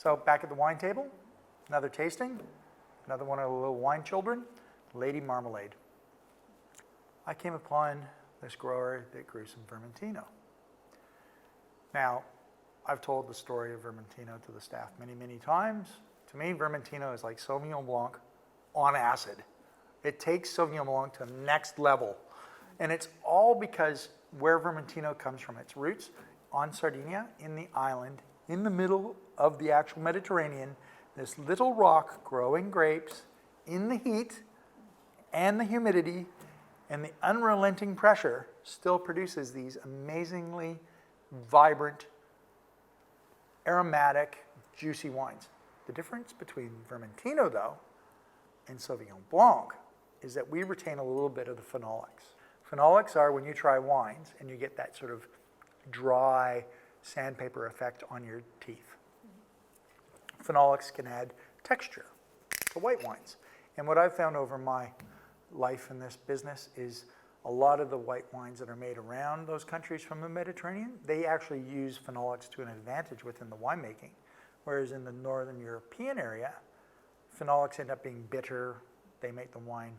So back at the wine table, another tasting, another one of the little wine children, Lady Marmalade. I came upon this grower that grew some Vermentino. Now, I've told the story of Vermentino to the staff many, many times. To me, Vermentino is like Sauvignon Blanc on acid. It takes Sauvignon Blanc to the next level. And it's all because where Vermentino comes from, its roots on Sardinia, in the island, in the middle of the actual Mediterranean, this little rock growing grapes in the heat and the humidity and the unrelenting pressure still produces these amazingly vibrant, aromatic, juicy wines. The difference between Vermentino, though, and Sauvignon Blanc is that we retain a little bit of the phenolics. Phenolics are when you try wines and you get that sort of dry sandpaper effect on your teeth. Phenolics can add texture to white wines. And what I've found over my life in this business is a lot of the white wines that are made around those countries from the Mediterranean, they actually use phenolics to an advantage within the winemaking. Whereas in the Northern European area, phenolics end up being bitter. They make the wine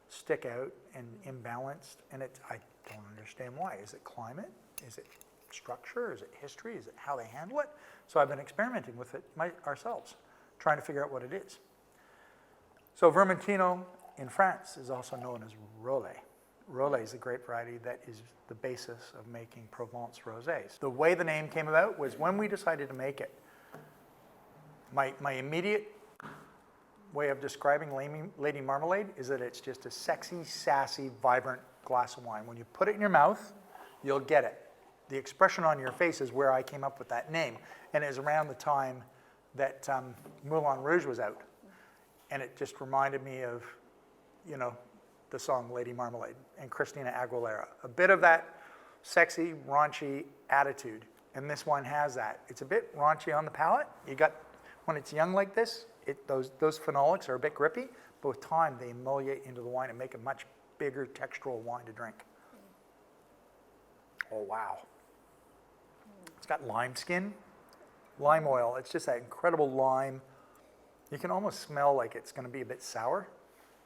stick out and imbalanced. And I don't understand why. Is it climate? Is it structure? Is it history? Is it how they handle it? So I've been experimenting with it ourselves, trying to figure out what it is. So Vermentino in France is also known as Rollet. Rollet is a grape variety that is the basis of making Provence rosés. The way the name came about was when we decided to make it. My immediate way of describing Lady Marmalade is that it's just a sexy, sassy, vibrant glass of wine. When you put it in your mouth, you'll get it. The expression on your face is where I came up with that name. And it was around the time that Moulin Rouge was out. And it just reminded me of, you know, the song Lady Marmalade and Christina Aguilera. A bit of that sexy, raunchy attitude. And this wine has that. It's a bit raunchy on the palate. You got, when it's young like this, those phenolics are a bit grippy, but with time they emulgate into the wine and make a much bigger textural wine to drink. Oh, wow. It's got lime skin, lime oil. It's just that incredible lime. You can almost smell like it's going to be a bit sour,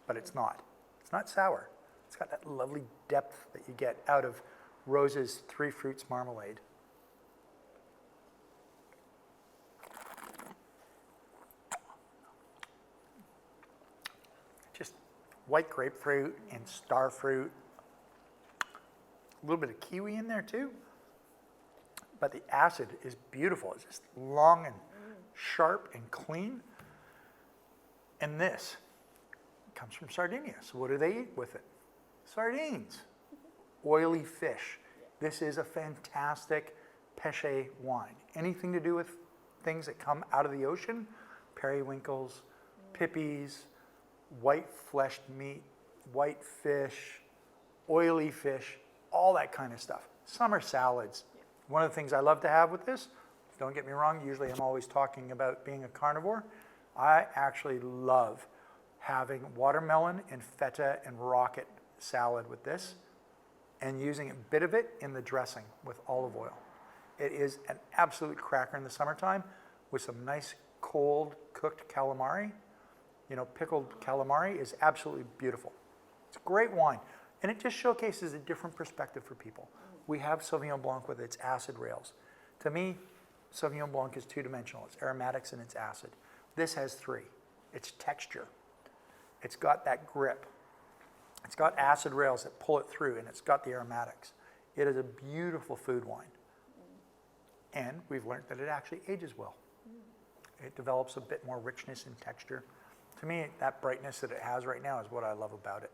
but it's not. It's not sour. It's got that lovely depth that you get out of Rose's Three Fruits Marmalade. Just white grapefruit and starfruit. A little bit of kiwi in there too. But the acid is beautiful. It's just long and sharp and clean. And this comes from Sardinia. So what do they eat with it? Sardines. Oily fish. This is a fantastic pêché wine. Anything to do with things that come out of the ocean, periwinkles, pippies, white fleshed meat, white fish, oily fish, all that kind of stuff. Summer salads. One of the things I love to have with this, don't get me wrong, usually I'm always talking about being a carnivore. I actually love having watermelon and feta and rocket salad with this and using a bit of it in the dressing with olive oil. It is an absolute cracker in the summertime with some nice cold cooked calamari. You know, pickled calamari is absolutely beautiful. It's a great wine. And it just showcases a different perspective for people. We have Sauvignon Blanc with its acid rails. To me, Sauvignon Blanc is two-dimensional. It's aromatics and it's acid. This has three. It's texture. It's got that grip. It's got acid rails that pull it through, and it's got the aromatics. It is a beautiful food wine. And we've learned that it actually ages well. It develops a bit more richness and texture. To me, that brightness that it has right now is what I love about it.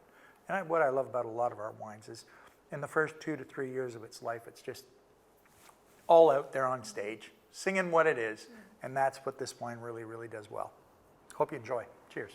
And what I love about a lot of our wines is in the first 2 to 3 years of its life, it's just all out there on stage, singing what it is. And that's what this wine really, really does well. Hope you enjoy. Cheers.